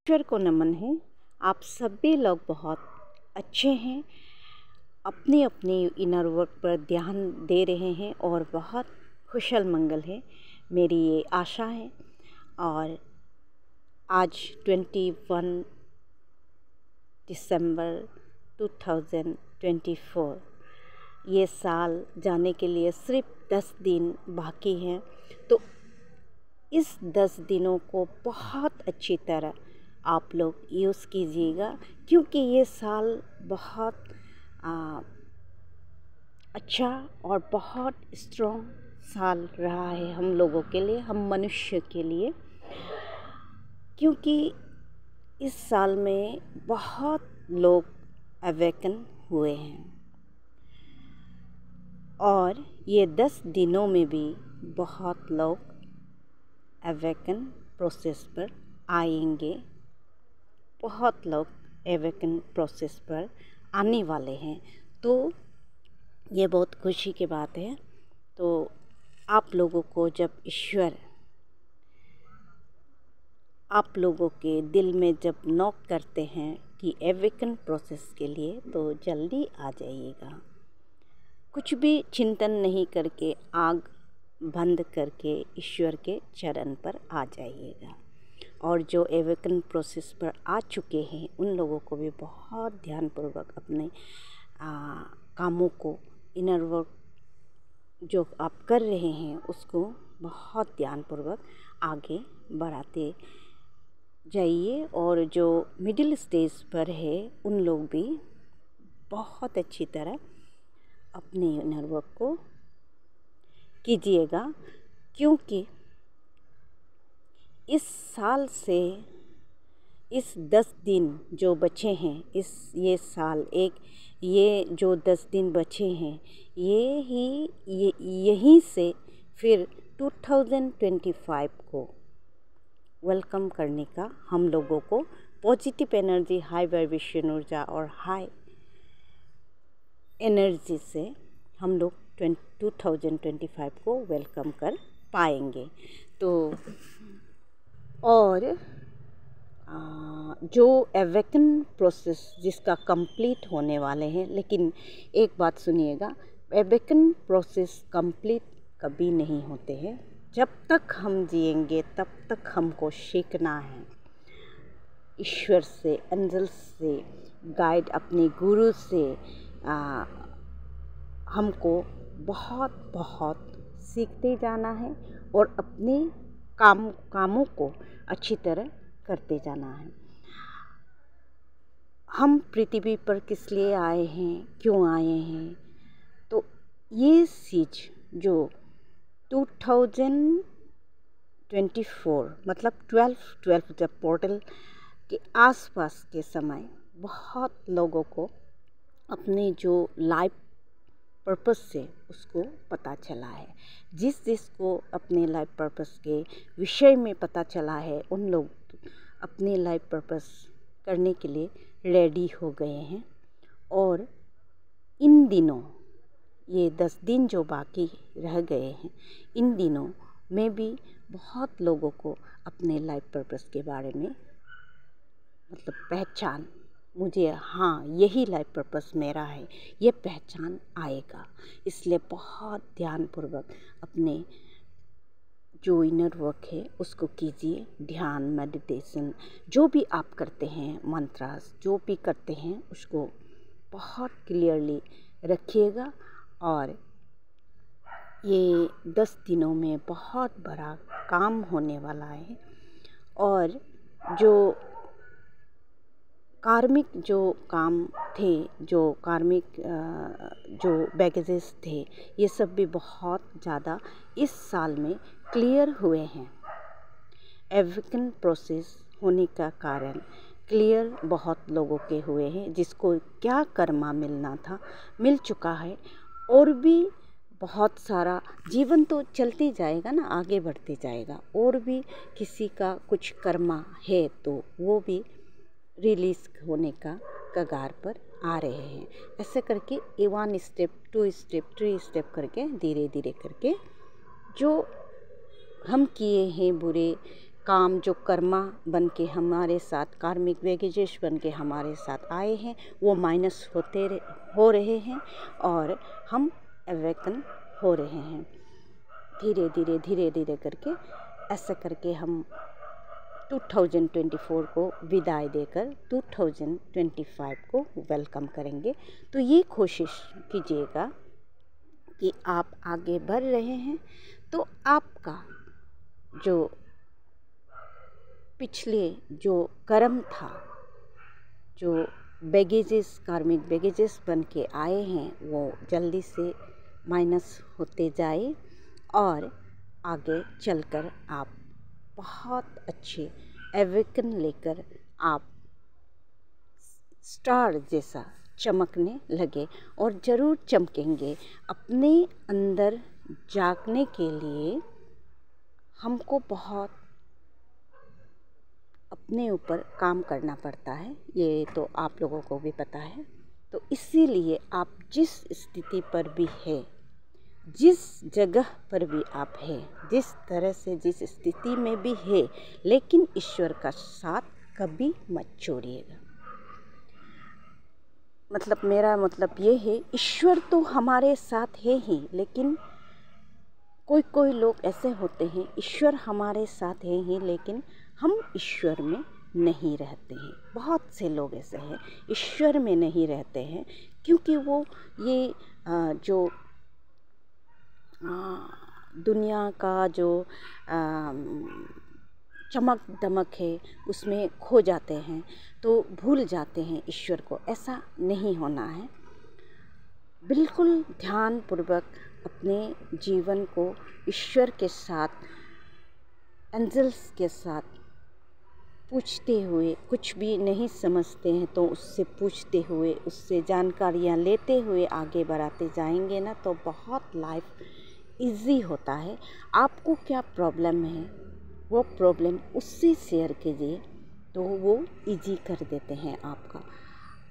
ईश्वर को नमन है। आप सभी लोग बहुत अच्छे हैं, अपनी अपनी इनर वर्क पर ध्यान दे रहे हैं और बहुत कुशल मंगल है, मेरी ये आशा है। और आज 21 दिसंबर 2024, ये साल जाने के लिए सिर्फ 10 दिन बाकी हैं। तो इस 10 दिनों को बहुत अच्छी तरह आप लोग यूज़ कीजिएगा, क्योंकि ये साल बहुत अच्छा और बहुत स्ट्रॉन्ग साल रहा है हम लोगों के लिए, हम मनुष्य के लिए। क्योंकि इस साल में बहुत लोग अवेकन हुए हैं और ये 10 दिनों में भी बहुत लोग अवेकन प्रोसेस पर आएंगे, बहुत लोग अवेकन प्रोसेस पर आने वाले हैं। तो ये बहुत खुशी की बात है। तो आप लोगों को जब ईश्वर आप लोगों के दिल में जब नॉक करते हैं कि अवेकन प्रोसेस के लिए, तो जल्दी आ जाइएगा। कुछ भी चिंतन नहीं करके, आग बंद करके ईश्वर के चरण पर आ जाइएगा। और जो अवेकन प्रोसेस पर आ चुके हैं उन लोगों को भी बहुत ध्यानपूर्वक अपने कामों को, इनर वर्क जो आप कर रहे हैं उसको बहुत ध्यानपूर्वक आगे बढ़ाते जाइए। और जो मिडिल स्टेज पर है उन लोग भी बहुत अच्छी तरह अपने इनर वर्क को कीजिएगा, क्योंकि इस साल से इस 10 दिन जो बचे हैं, ये साल ये जो 10 दिन बचे हैं, यहीं से फिर 2025 को वेलकम करने का हम लोगों को पॉजिटिव एनर्जी, हाई वाइब्रेशन ऊर्जा और हाई एनर्जी से हम लोग 2025 को वेलकम कर पाएंगे। तो और जो अवेकन प्रोसेस जिसका कंप्लीट होने वाले हैं, लेकिन एक बात सुनिएगा, अवेकन प्रोसेस कंप्लीट कभी नहीं होते हैं। जब तक हम जिएंगे तब तक हमको सीखना है, ईश्वर से, एंजल से गाइड, अपने गुरु से हमको बहुत बहुत सीखते जाना है और अपने कामों को अच्छी तरह करते जाना है। हम पृथ्वी पर किस लिए आए हैं, क्यों आए हैं, तो ये चीज़ जो 2024 मतलब 12 जब पोर्टल के आसपास के समय बहुत लोगों को अपने जो लाइफ पर्पस से उसको पता चला है। जिसको अपने लाइफ पर्पस के विषय में पता चला है, उन लोग अपने लाइफ पर्पस करने के लिए रेडी हो गए हैं। और इन दिनों, ये 10 दिन जो बाकी रह गए हैं, इन दिनों में भी बहुत लोगों को अपने लाइफ पर्पस के बारे में मतलब पहचान, मुझे हाँ यही लाइफ पर्पस मेरा है, ये पहचान आएगा। इसलिए बहुत ध्यानपूर्वक अपने जो इनर वर्क है उसको कीजिए। ध्यान, मेडिटेशन जो भी आप करते हैं, मंत्रास जो भी करते हैं, उसको बहुत क्लियरली रखिएगा। और ये 10 दिनों में बहुत बड़ा काम होने वाला है। और जो कार्मिक जो काम थे, जो कार्मिक जो बैगेजेस थे, ये सब भी बहुत ज़्यादा इस साल में क्लियर हुए हैं। अवेकन प्रोसेस होने का कारण क्लियर बहुत लोगों के हुए हैं। जिसको क्या कर्मा मिलना था मिल चुका है। और भी बहुत सारा जीवन तो चलते जाएगा ना, आगे बढ़ते जाएगा। और भी किसी का कुछ कर्मा है तो वो भी रिलीज होने का कगार पर आ रहे हैं। ऐसे करके 1 स्टेप, 2 स्टेप, 3 स्टेप करके धीरे धीरे करके जो हम किए हैं बुरे काम जो कर्मा बन के हमारे साथ, कार्मिक बैगेजेस बन के हमारे साथ आए हैं, वो माइनस हो रहे हैं और हम अवेकन हो रहे हैं धीरे धीरे करके। ऐसा करके हम 2024 को विदाई देकर 2025 को वेलकम करेंगे। तो ये कोशिश कीजिएगा कि आप आगे बढ़ रहे हैं तो आपका जो पिछले जो कर्म था, जो बैगेजेस, कार्मिक बैगेजेस बन के आए हैं, वो जल्दी से माइनस होते जाए और आगे चलकर आप बहुत अच्छे एवेकन लेकर आप स्टार जैसा चमकने लगे और ज़रूर चमकेंगे। अपने अंदर झांकने के लिए हमको बहुत अपने ऊपर काम करना पड़ता है, ये तो आप लोगों को भी पता है। तो इसीलिए आप जिस स्थिति पर भी है, जिस जगह पर भी आप है, जिस तरह से जिस स्थिति में भी है, लेकिन ईश्वर का साथ कभी मत छोड़िएगा। मतलब मेरा मतलब ये है, ईश्वर तो हमारे साथ है ही, लेकिन कोई लोग ऐसे होते हैं, ईश्वर हमारे साथ है ही लेकिन हम ईश्वर में नहीं रहते हैं। बहुत से लोग ऐसे हैं, ईश्वर में नहीं रहते हैं क्योंकि वो ये जो दुनिया का जो चमक दमक है उसमें खो जाते हैं, तो भूल जाते हैं ईश्वर को। ऐसा नहीं होना है। बिल्कुल ध्यानपूर्वक अपने जीवन को ईश्वर के साथ, एंजल्स के साथ पूछते हुए, कुछ भी नहीं समझते हैं तो उससे पूछते हुए, उससे जानकारियाँ लेते हुए आगे बढ़ाते जाएंगे ना, तो बहुत लाइफ इजी होता है। आपको क्या प्रॉब्लम है, वो प्रॉब्लम उससे शेयर कीजिए तो वो इजी कर देते हैं। आपका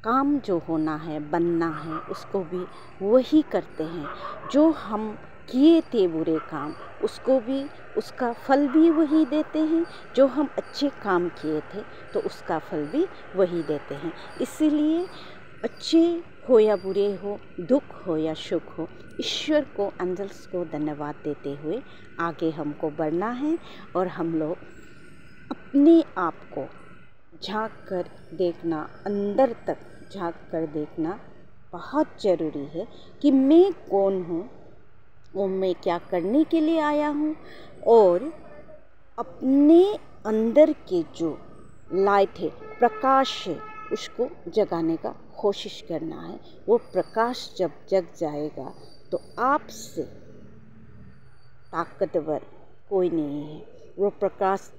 काम जो होना है, बनना है, उसको भी वही करते हैं। जो हम किए थे बुरे काम, उसको भी, उसका फल भी वही देते हैं। जो हम अच्छे काम किए थे तो उसका फल भी वही देते हैं। इसीलिए अच्छे हो या बुरे हो, दुख हो या सुख हो, ईश्वर को, एंजल्स को धन्यवाद देते हुए आगे हमको बढ़ना है। और हम लोग अपने आप को झांक कर देखना, अंदर तक झांक कर देखना बहुत ज़रूरी है कि मैं कौन हूँ और मैं क्या करने के लिए आया हूँ। और अपने अंदर के जो लाइट है, प्रकाश है, उसको जगाने का कोशिश करना है। वो प्रकाश जब जग जाएगा तो आपसे ताकतवर कोई नहीं है। वो प्रकाश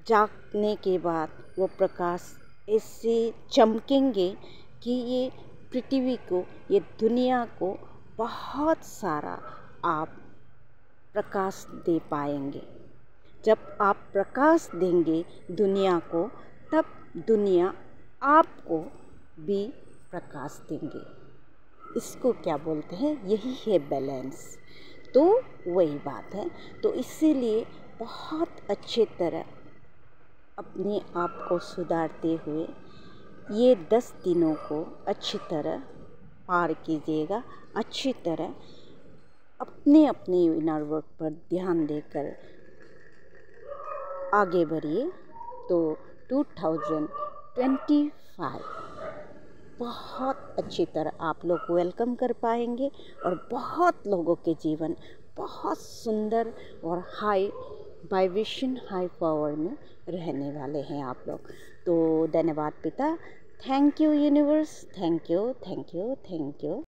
जागने के बाद वो प्रकाश ऐसे चमकेंगे कि ये पृथ्वी को, ये दुनिया को बहुत सारा आप प्रकाश दे पाएंगे। जब आप प्रकाश देंगे दुनिया को, तब दुनिया आपको भी प्रकाश देंगे। इसको क्या बोलते हैं, यही है बैलेंस। तो वही बात है। तो इसीलिए बहुत अच्छे तरह अपने आप को सुधारते हुए ये 10 दिनों को अच्छी तरह पार कीजिएगा। अच्छी तरह अपने अपने इनर वर्क पर ध्यान देकर आगे बढ़िए। तो 2025 बहुत अच्छी तरह आप लोग वेलकम कर पाएंगे और बहुत लोगों के जीवन बहुत सुंदर और हाई वाइब्रेशन, हाई पावर में रहने वाले हैं आप लोग। तो धन्यवाद पिता, thank you universe, thank you, thank you, thank you.